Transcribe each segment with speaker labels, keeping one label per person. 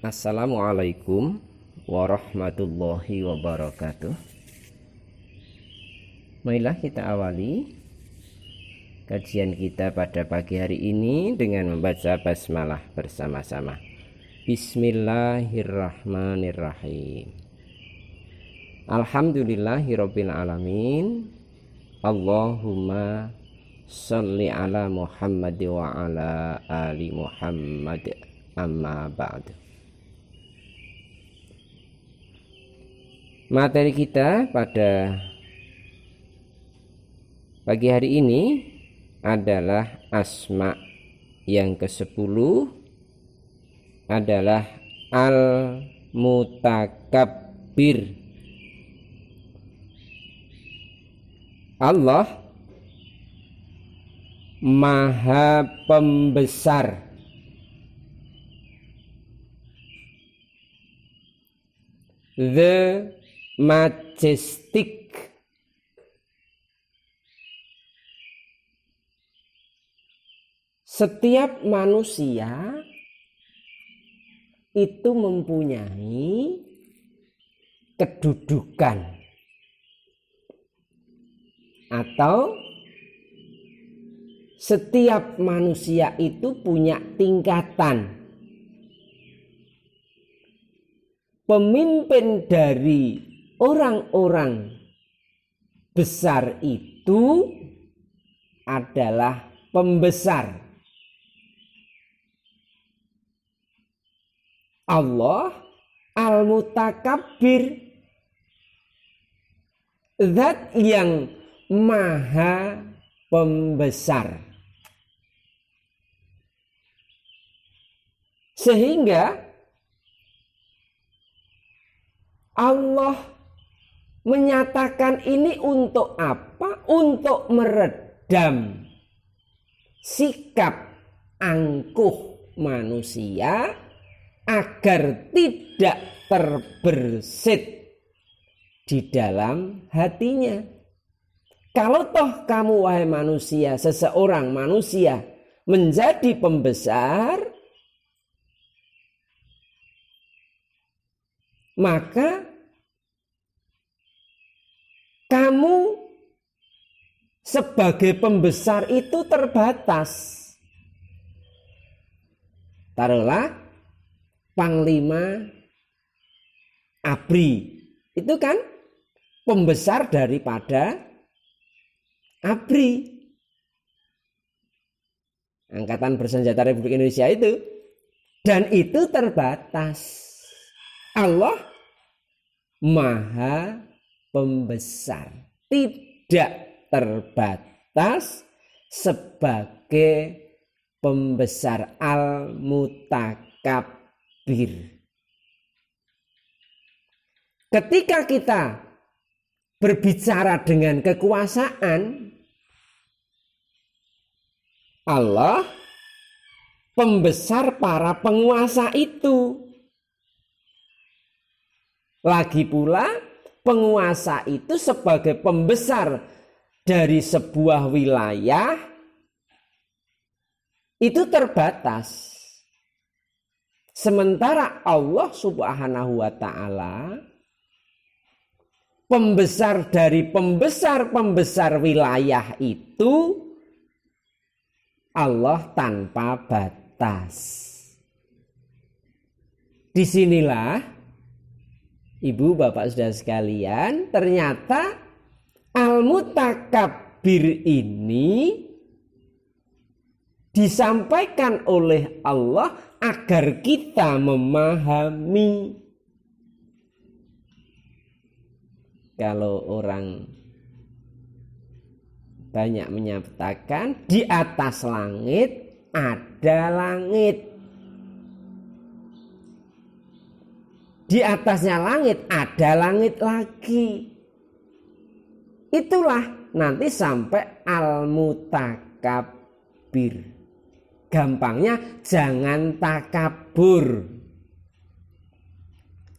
Speaker 1: Assalamualaikum warahmatullahi wabarakatuh. Marilah kita awali kajian kita pada pagi hari ini dengan membaca basmalah bersama-sama. Bismillahirrahmanirrahim. Alhamdulillahirabbil alamin. Allahumma sholli ala Muhammad wa ala ali Muhammad. Amma ba'du. Materi kita pada pagi hari ini adalah asma yang ke-10 adalah al-mutakabbir. Allah Maha Pembesar. The Majestic. Setiap manusia itu mempunyai kedudukan atau setiap manusia itu punya tingkatan. Pemimpin dari orang-orang besar itu adalah pembesar. Allah Al-Mutakabbir, Zat yang Maha Pembesar. Sehingga Allah menyatakan ini untuk apa? Untuk meredam sikap angkuh manusia agar tidak terbersit di dalam hatinya. Kalau toh kamu wahai manusia, seseorang manusia menjadi pembesar, maka kamu sebagai pembesar itu terbatas. Taruhlah Panglima ABRI, itu kan pembesar daripada ABRI, Angkatan Bersenjata Republik Indonesia itu, dan itu terbatas. Allah Maha Pembesar, tidak terbatas sebagai pembesar, Al-Mutakabbir. Ketika kita berbicara dengan kekuasaan, Allah pembesar para penguasa itu. Lagi pula penguasa itu sebagai pembesar dari sebuah wilayah itu terbatas. Sementara Allah Subhanahu wa ta'ala pembesar dari pembesar-pembesar wilayah itu Allah tanpa batas. Disinilah Ibu bapak saudara sekalian, ternyata Al-Mutakabbir ini disampaikan oleh Allah agar kita memahami. Kalau orang banyak menyatakan di atas langit ada langit, di atasnya langit ada langit lagi. Itulah nanti sampai Al-Mutakabbir. Gampangnya jangan takabur,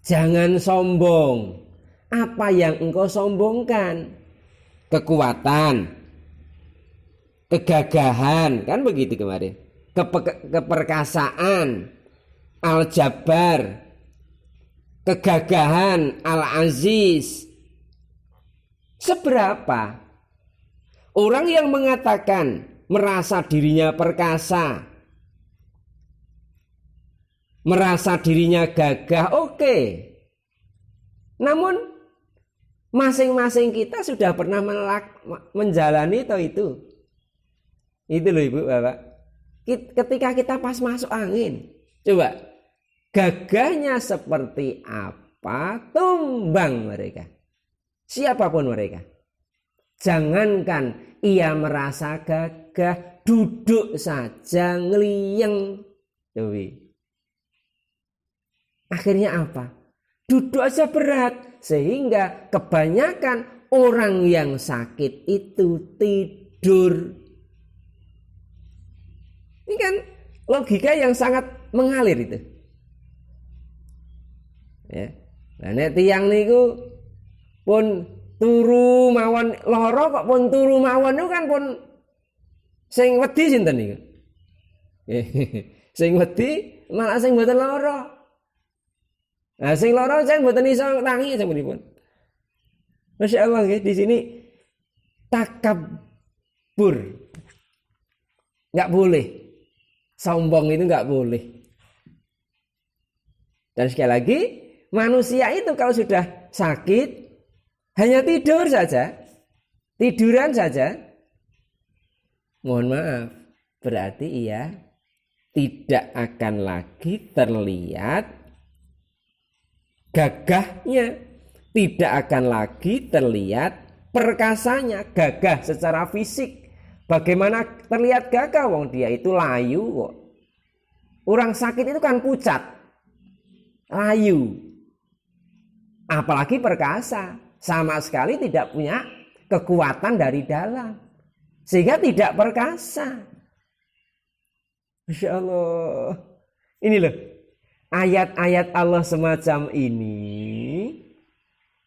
Speaker 1: jangan sombong. Apa yang engkau sombongkan? Kekuatan, kegagahan, kan begitu kemarin. Keperkasaan, Al-Jabbar, kegagahan, Al-Aziz. Seberapa orang yang mengatakan merasa dirinya perkasa, merasa dirinya gagah, oke. Namun masing-masing kita sudah pernah menjalani itu. Itu loh Ibu Bapak. Ketika kita pas masuk angin, coba gagahnya seperti apa, tumbang mereka. Siapapun mereka. Jangankan ia merasa gagah, duduk saja ngeliyeng. Akhirnya apa? Duduk aja berat. Sehingga kebanyakan orang yang sakit itu tidur. Ini kan logika yang sangat mengalir itu. Ya. Nah nek tiyang niku pun turu mawon lara kok pun turu mawon niku kan pun sing wedi sinten niku? Sing wedi malah sing mboten lara. Nah sing lara sing mboten iso tangi sampun. Masya Allah nggih di sini takabur. Enggak boleh. Sombong itu enggak boleh. Dan sekali lagi manusia itu kalau sudah sakit hanya tidur saja, tiduran saja, mohon maaf, berarti ia tidak akan lagi terlihat gagahnya, tidak akan lagi terlihat perkasanya, gagah secara fisik. Bagaimana terlihat gagah? Wong dia itu layu kok. Orang sakit itu kan pucat, layu. Apalagi perkasa, sama sekali tidak punya kekuatan dari dalam, sehingga tidak perkasa. Masya Allah. Ini loh ayat-ayat Allah semacam ini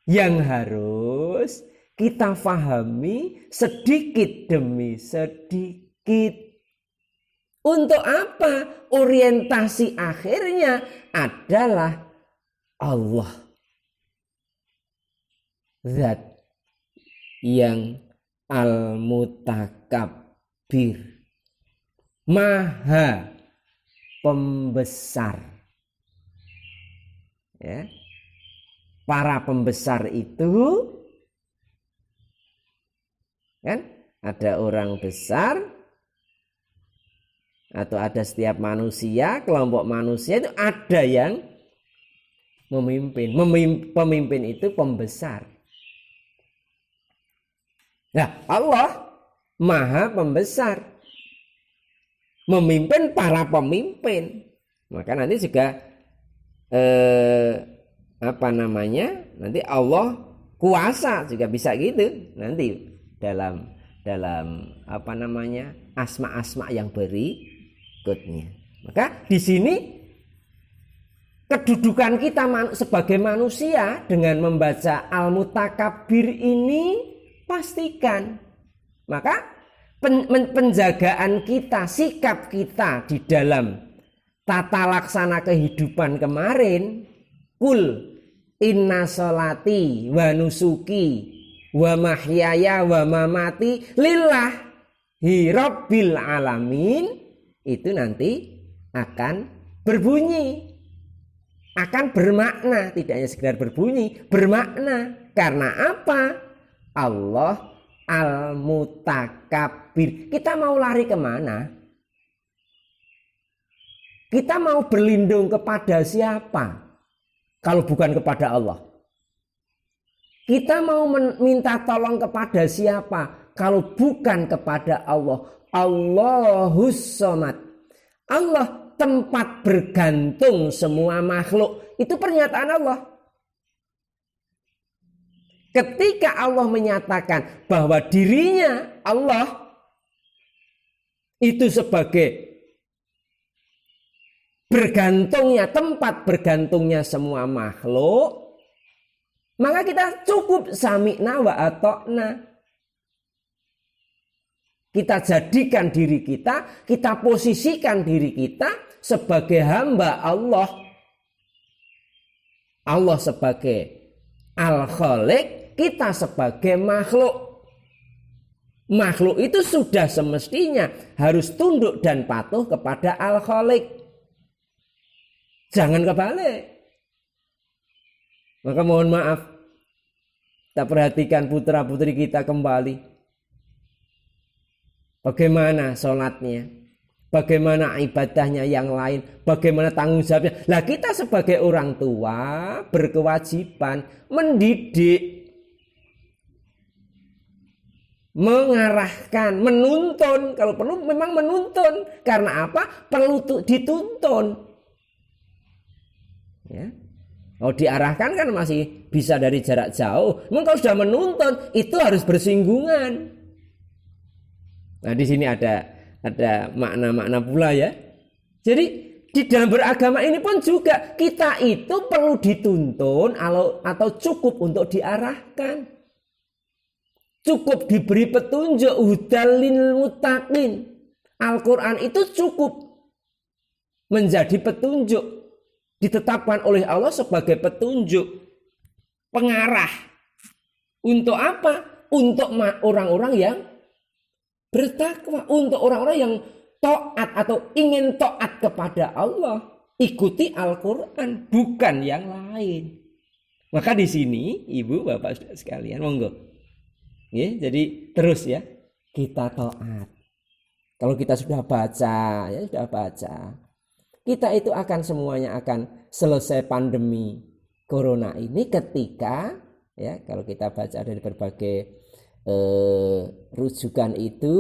Speaker 1: yang harus kita fahami sedikit demi sedikit. Untuk apa? Orientasi akhirnya adalah Allah. Zat yang al-mutakabbir, maha pembesar. Ya. Para pembesar itu kan ada orang besar atau ada setiap manusia, kelompok manusia itu ada yang memimpin. Pemimpin itu pembesar. Nah, Allah maha pembesar, memimpin para pemimpin. Maka nanti juga nanti Allah kuasa juga bisa gitu nanti dalam asma-asma yang berikutnya. Maka di sini kedudukan kita sebagai manusia dengan membaca Al-Mutakabbir ini pastikan. Maka penjagaan kita, sikap kita di dalam tata laksana kehidupan kemarin, kul inna sholati wa nusuki wa mahyaya wa mamati lillahi rabbil alamin, itu nanti akan berbunyi, akan bermakna, tidak hanya sekedar berbunyi, bermakna. Karena apa? Allah al-mutakabbir. Kita mau lari kemana? Kita mau berlindung kepada siapa kalau bukan kepada Allah? Kita mau minta tolong kepada siapa kalau bukan kepada Allah? Allahus Somad. Allah tempat bergantung semua makhluk. Itu pernyataan Allah. Ketika Allah menyatakan bahwa dirinya Allah itu sebagai bergantungnya, tempat bergantungnya semua makhluk, maka kita cukup sami'na wa ata'na. Kita jadikan diri kita, kita posisikan diri kita sebagai hamba Allah. Allah sebagai Al-Khaliq, kita sebagai makhluk. Makhluk itu sudah semestinya harus tunduk dan patuh kepada Al-Khaliq. Jangan kebalik. Maka mohon maaf, kita perhatikan putra-putri kita kembali. Bagaimana sholatnya, bagaimana ibadahnya yang lain, bagaimana tanggung jawabnya. Lah kita sebagai orang tua berkewajiban mendidik, mengarahkan, menuntun. Kalau perlu memang menuntun. Karena apa? Perlu dituntun. Ya. Kalau diarahkan kan masih bisa dari jarak jauh. Memang kalau sudah menuntun itu harus bersinggungan. Nah di sini ada makna-makna pula ya. Jadi di dalam beragama ini pun juga kita itu perlu dituntun atau cukup untuk diarahkan. Cukup diberi petunjuk, hudal lil muttaqin. Al-Quran itu cukup menjadi petunjuk, ditetapkan oleh Allah sebagai petunjuk, pengarah. Untuk apa? Untuk orang-orang yang bertakwa, untuk orang-orang yang taat atau ingin taat kepada Allah. Ikuti Al-Quran, bukan yang lain. Maka di sini ibu bapak saudara sekalian, monggo. Ya, jadi terus ya kita taat. Kalau kita sudah baca, ya sudah baca, kita itu akan semuanya akan selesai pandemi corona ini ketika ya kalau kita baca dari berbagai rujukan itu,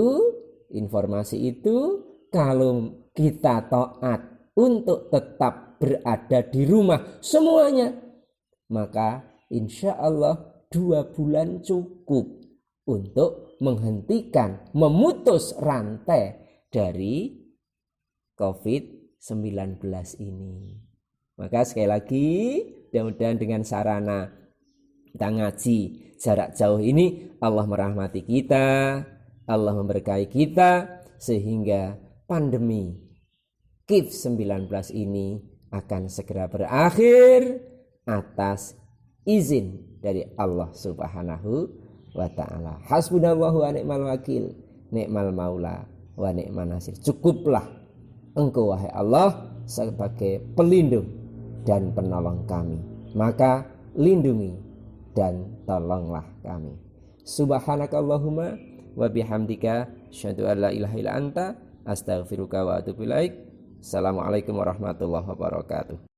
Speaker 1: informasi itu, kalau kita taat untuk tetap berada di rumah semuanya, maka insya Allah 2 bulan cukup untuk menghentikan, memutus rantai dari COVID-19 ini. Maka sekali lagi, mudah-mudahan dengan sarana kita ngaji jarak jauh ini, Allah merahmati kita, Allah memberkahi kita, sehingga pandemi COVID-19 ini akan segera berakhir atas izin dari Allah Subhanahu wa ta'ala. Hasbunallahu wa ni'mal wakil, ni'mal maula wa ni'man nasir. Cukuplah Engkau wahai Allah sebagai pelindung dan penolong kami, maka lindungi dan tolonglah kami. Subhanakallahumma wa bihamdika asyhadu an la ilaha illa anta astaghfiruka wa atubu ilaik. Assalamualaikum warahmatullahi wabarakatuh.